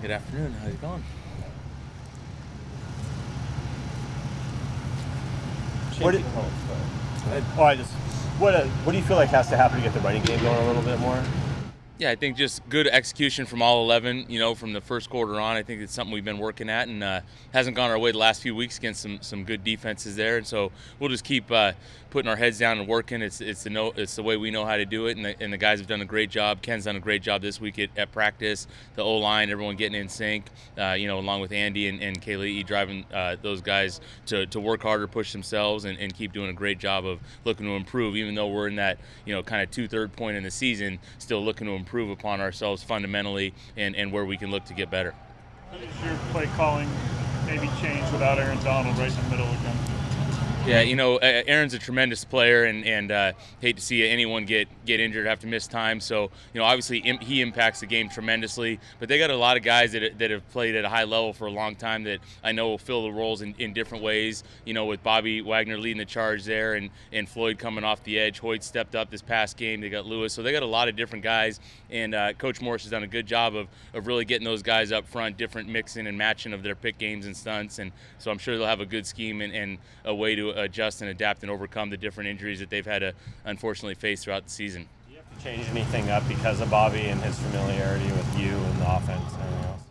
Good afternoon. How's it going? What, do- what do you feel like has to happen to get the running game going a little bit more? Yeah, I think just good execution from all 11, from the first quarter on. I think it's something we've been working at and hasn't gone our way the last few weeks against some good defenses there. And so we'll just keep putting our heads down and working. It's the way we know how to do it, and the guys have done a great job. Ken's done a great job this week at practice. The O-line, everyone getting in sync, along with Andy and Kaylee driving those guys to work harder, push themselves, and keep doing a great job of looking to improve, even though we're in that, kind of 2/3 point in the season, still looking to improve upon ourselves fundamentally and where we can look to get better. How does your play calling maybe change without Aaron Donald right in the middle again? Yeah, Aaron's a tremendous player, and hate to see anyone get injured, have to miss time. So, obviously he impacts the game tremendously. But they got a lot of guys that have played at a high level for a long time that I know will fill the roles in different ways. With Bobby Wagner leading the charge there, and Floyd coming off the edge. Hoyt stepped up this past game. They got Lewis, so they got a lot of different guys. And Coach Morris has done a good job of really getting those guys up front, different mixing and matching of their pick games and stunts. And so I'm sure they'll have a good scheme and a way to adjust and adapt and overcome the different injuries that they've had to unfortunately face throughout the season. Do you have to change anything up because of Bobby and his familiarity with you and the offense and everything else?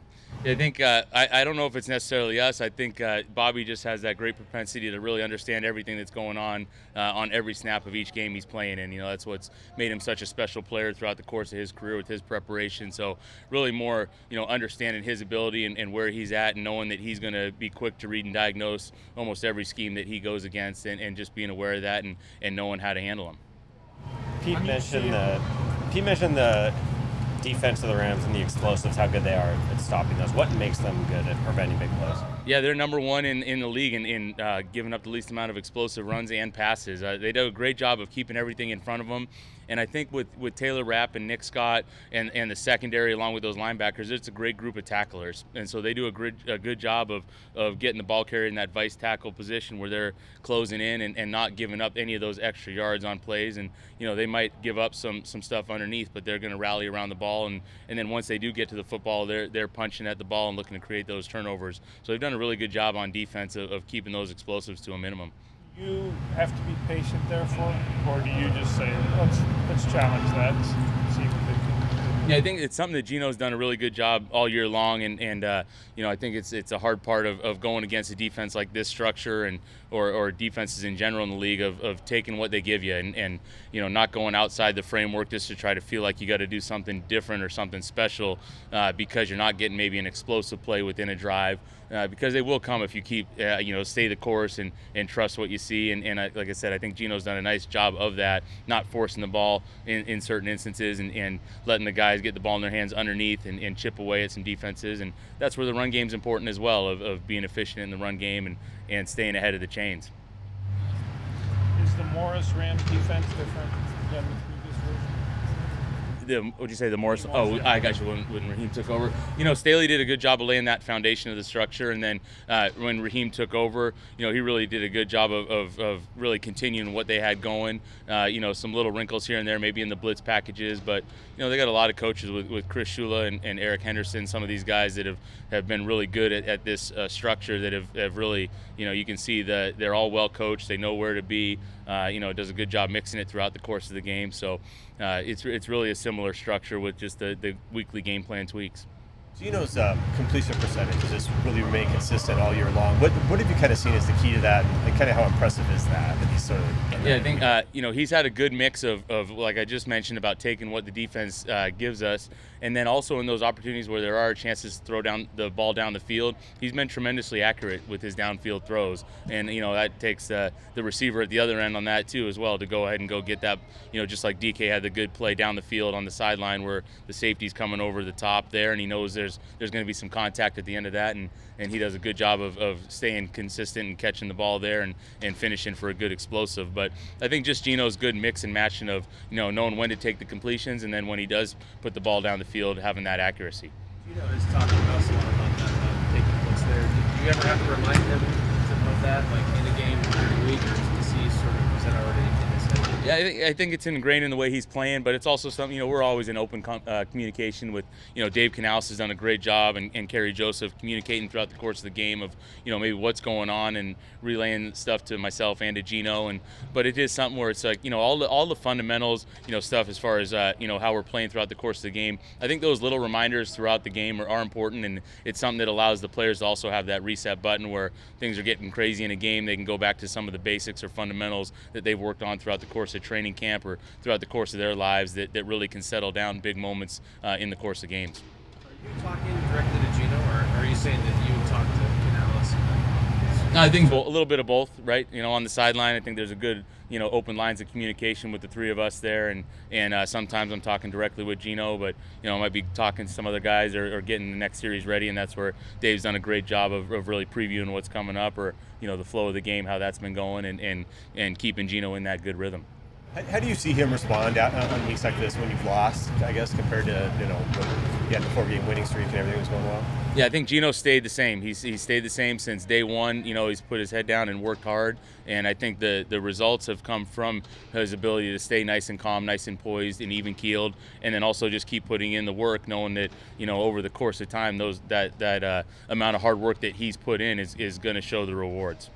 I think I don't know if it's necessarily us. I think Bobby just has that great propensity to really understand everything that's going on every snap of each game he's playing in. That's what's made him such a special player throughout the course of his career with his preparation. So really more, understanding his ability and where he's at, and knowing that he's going to be quick to read and diagnose almost every scheme that he goes against, and just being aware of that and knowing how to handle him. Pete mentioned the defense of the Rams and the explosives, how good they are at stopping those. What makes them good at preventing big plays? Yeah, they're number one in the league in giving up the least amount of explosive runs and passes. They do a great job of keeping everything in front of them. And I think with Taylor Rapp and Nick Scott and the secondary along with those linebackers, it's a great group of tacklers. And so they do a good job of getting the ball carrier in that vice tackle position where they're closing in and not giving up any of those extra yards on plays. And, they might give up some stuff underneath, but they're going to rally around the ball. And then once they do get to the football, they're punching at the ball and looking to create those turnovers. So they've done a really good job on defense of keeping those explosives to a minimum. You have to be patient, therefore, or do you just say, let's challenge that and see what they can do? Yeah, I think it's something that Gino's done a really good job all year long, and I think it's a hard part of going against a defense like this structure or defenses in general in the league of taking what they give you and not going outside the framework just to try to feel like you got to do something different or something special because you're not getting maybe an explosive play within a drive. Because they will come if you keep, stay the course and trust what you see. And like I said, I think Gino's done a nice job of that, not forcing the ball in certain instances and letting the guys get the ball in their hands underneath and chip away at some defenses. And that's where the run game's important as well, of being efficient in the run game and staying ahead of the chains. Is the Morris Rams defense different than the previous version? What'd you say, the Morris? Oh, I got you when Raheem took over. Staley did a good job of laying that foundation of the structure, and then when Raheem took over, he really did a good job of really continuing what they had going. Some little wrinkles here and there, maybe in the blitz packages, but they got a lot of coaches with Chris Shula and Eric Henderson, some of these guys that have been really good at this structure that have really, you can see that they're all well coached. They know where to be. It does a good job mixing it throughout the course of the game. So it's really a similar structure with just the weekly game plan tweaks. Gino's completion percentage has just really remained consistent all year long. What have you kind of seen as the key to that, and kind of how impressive is that he's sort of? Yeah, I think he's had a good mix of like I just mentioned about taking what the defense gives us, and then also in those opportunities where there are chances to throw down the ball down the field, he's been tremendously accurate with his downfield throws, and that takes the receiver at the other end on that too as well to go ahead and go get that. Just like DK had the good play down the field on the sideline where the safety's coming over the top there, and he knows there's going to be some contact at the end of that, and he does a good job of staying consistent and catching the ball there and finishing for a good explosive. But I think just Gino's good mix and matching of knowing when to take the completions, and then when he does put the ball down the field, having that accuracy. Gino is talking about us a lot about that, taking what's there. Do you ever have to remind him of that, like in a game during the week, or does he sort of, is that already in his head? Yeah, I think it's ingrained in the way he's playing, but it's also something, we're always in open communication with, Dave Canales has done a great job, and Kerry Joseph communicating throughout the course of the game of, maybe what's going on and relaying stuff to myself and to Gino. But it is something where it's like, all the fundamentals, stuff as far as, how we're playing throughout the course of the game. I think those little reminders throughout the game are important, and it's something that allows the players to also have that reset button where things are getting crazy in a game. They can go back to some of the basics or fundamentals that they've worked on throughout the course of training camp or throughout the course of their lives that really can settle down big moments in the course of games. Are you talking directly to Gino, or are you saying that you talked to Canales? I think a little bit of both, right? On the sideline, I think there's a good, open lines of communication with the three of us there, and sometimes I'm talking directly with Gino, but I might be talking to some other guys or getting the next series ready, and that's where Dave's done a great job of really previewing what's coming up or the flow of the game, how that's been going, and keeping Gino in that good rhythm. How do you see him respond on weeks like this when you've lost, I guess, compared to, when you had the 4-game winning streak and everything was going well? Yeah, I think Gino stayed the same. He's stayed the same since day one. He's put his head down and worked hard, and I think the results have come from his ability to stay nice and calm, nice and poised, and even keeled, and then also just keep putting in the work, knowing that over the course of time, that amount of hard work that he's put in is going to show the rewards.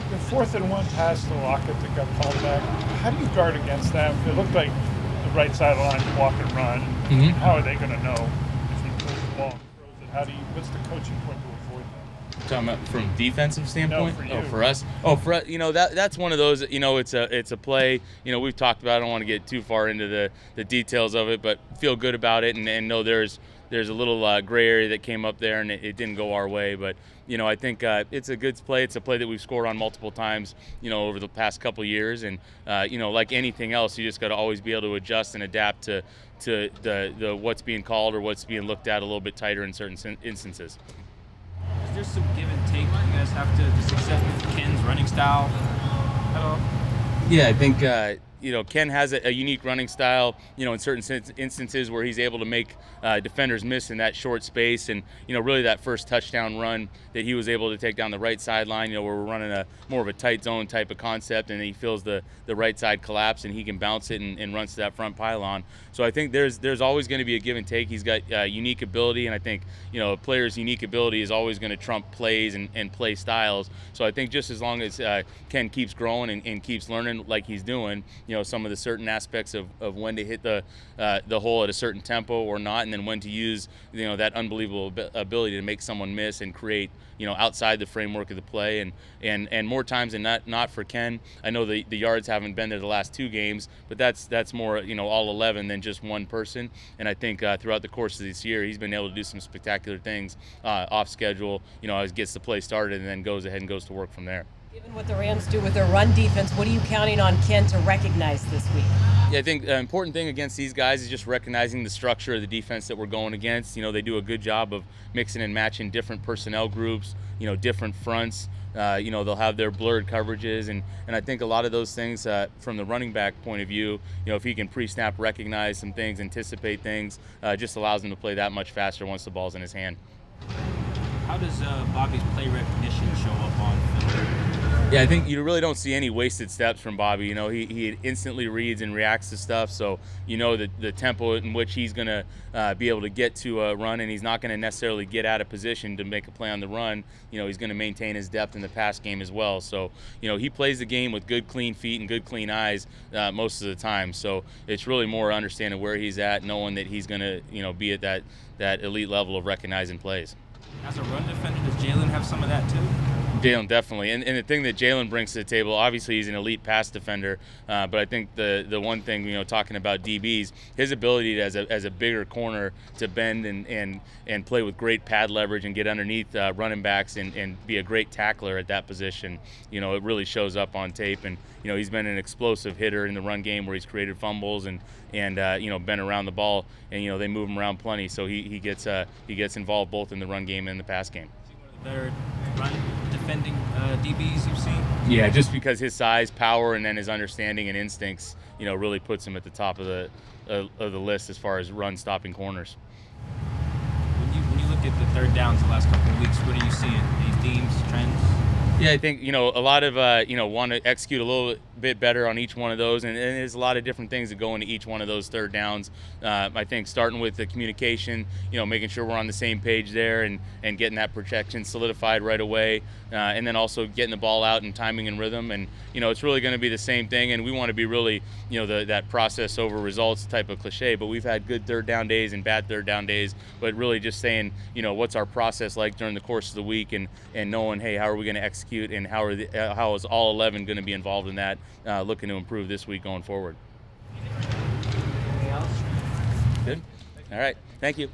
The 4th-and-1 pass to Lockett that got called back. How do you guard against that? It looked like the right side line walk and run. Mm-hmm. How are they going to know if he throws the ball and throws it? What's the coaching point to avoid that? Talking about from defensive standpoint? No, for you. For us? That's one of those. It's a play. We've talked about it. I don't want to get too far into the details of it, but feel good about it and know there's a little gray area that came up there and it didn't go our way. But I think it's a good play. It's a play that we've scored on multiple times, over the past couple of years. And like anything else, you just got to always be able to adjust and adapt to the what's being called or what's being looked at a little bit tighter in certain instances. Is there some give and take you guys have to just accept with Ken's running style at all? Yeah, I think Ken has a unique running style, in certain instances where he's able to make defenders miss in that short space. And, really that first touchdown run that he was able to take down the right sideline, where we're running more of a tight zone type of concept, and he feels the right side collapse and he can bounce it and runs to that front pylon. So I think there's always going to be a give and take. He's got unique ability, and I think, a player's unique ability is always going to trump plays and play styles. So I think just as long as Ken keeps growing and keeps learning like he's doing, some of the certain aspects of when to hit the hole at a certain tempo or not, and then when to use that unbelievable ability to make someone miss and create outside the framework of the play, and more times than not for Ken. I know the yards haven't been there the last 2 games, but that's more all 11 than just one person. And I think throughout the course of this year, he's been able to do some spectacular things off schedule. As gets the play started and then goes ahead and goes to work from there. Given what the Rams do with their run defense, what are you counting on Ken to recognize this week? Yeah, I think the important thing against these guys is just recognizing the structure of the defense that we're going against. They do a good job of mixing and matching different personnel groups, different fronts. They'll have their blurred coverages, and I think a lot of those things from the running back point of view, if he can pre-snap recognize some things, anticipate things, just allows him to play that much faster once the ball's in his hand. How does Bobby's play recognition show up on film? Yeah, I think you really don't see any wasted steps from Bobby. He instantly reads and reacts to stuff, so the tempo in which he's going to be able to get to a run, and he's not going to necessarily get out of position to make a play on the run. He's going to maintain his depth in the pass game as well. So, he plays the game with good, clean feet and good, clean eyes most of the time. So it's really more understanding where he's at, knowing that he's going to, be at that elite level of recognizing plays. As a run defender, does Jalen have some of that too? Jalen definitely, and the thing that Jalen brings to the table, obviously he's an elite pass defender, but I think the one thing, talking about DBs, his ability as a bigger corner to bend and play with great pad leverage and get underneath running backs and be a great tackler at that position, it really shows up on tape. And he's been an explosive hitter in the run game where he's created fumbles and been around the ball, and they move him around plenty, so he gets involved both in the run game and the pass game. Better run defending DBs you've seen? Yeah, just because his size, power, and then his understanding and instincts, really puts him at the top of the list as far as run stopping corners. When you look at the third downs the last couple of weeks, what are you seeing? These themes, trends? Yeah, I think a lot of want to execute a little bit better on each one of those, and there's a lot of different things that go into each one of those third downs. I think starting with the communication, making sure we're on the same page there and getting that protection solidified right away, and then also getting the ball out and timing and rhythm. And it's really going to be the same thing, and we want to be really that process over results type of cliche, but we've had good third down days and bad third down days, but really just saying what's our process like during the course of the week, and knowing, hey, how are we going to execute, and how is all 11 going to be involved in that, looking to improve this week going forward. Anything else? Good. All right, thank you.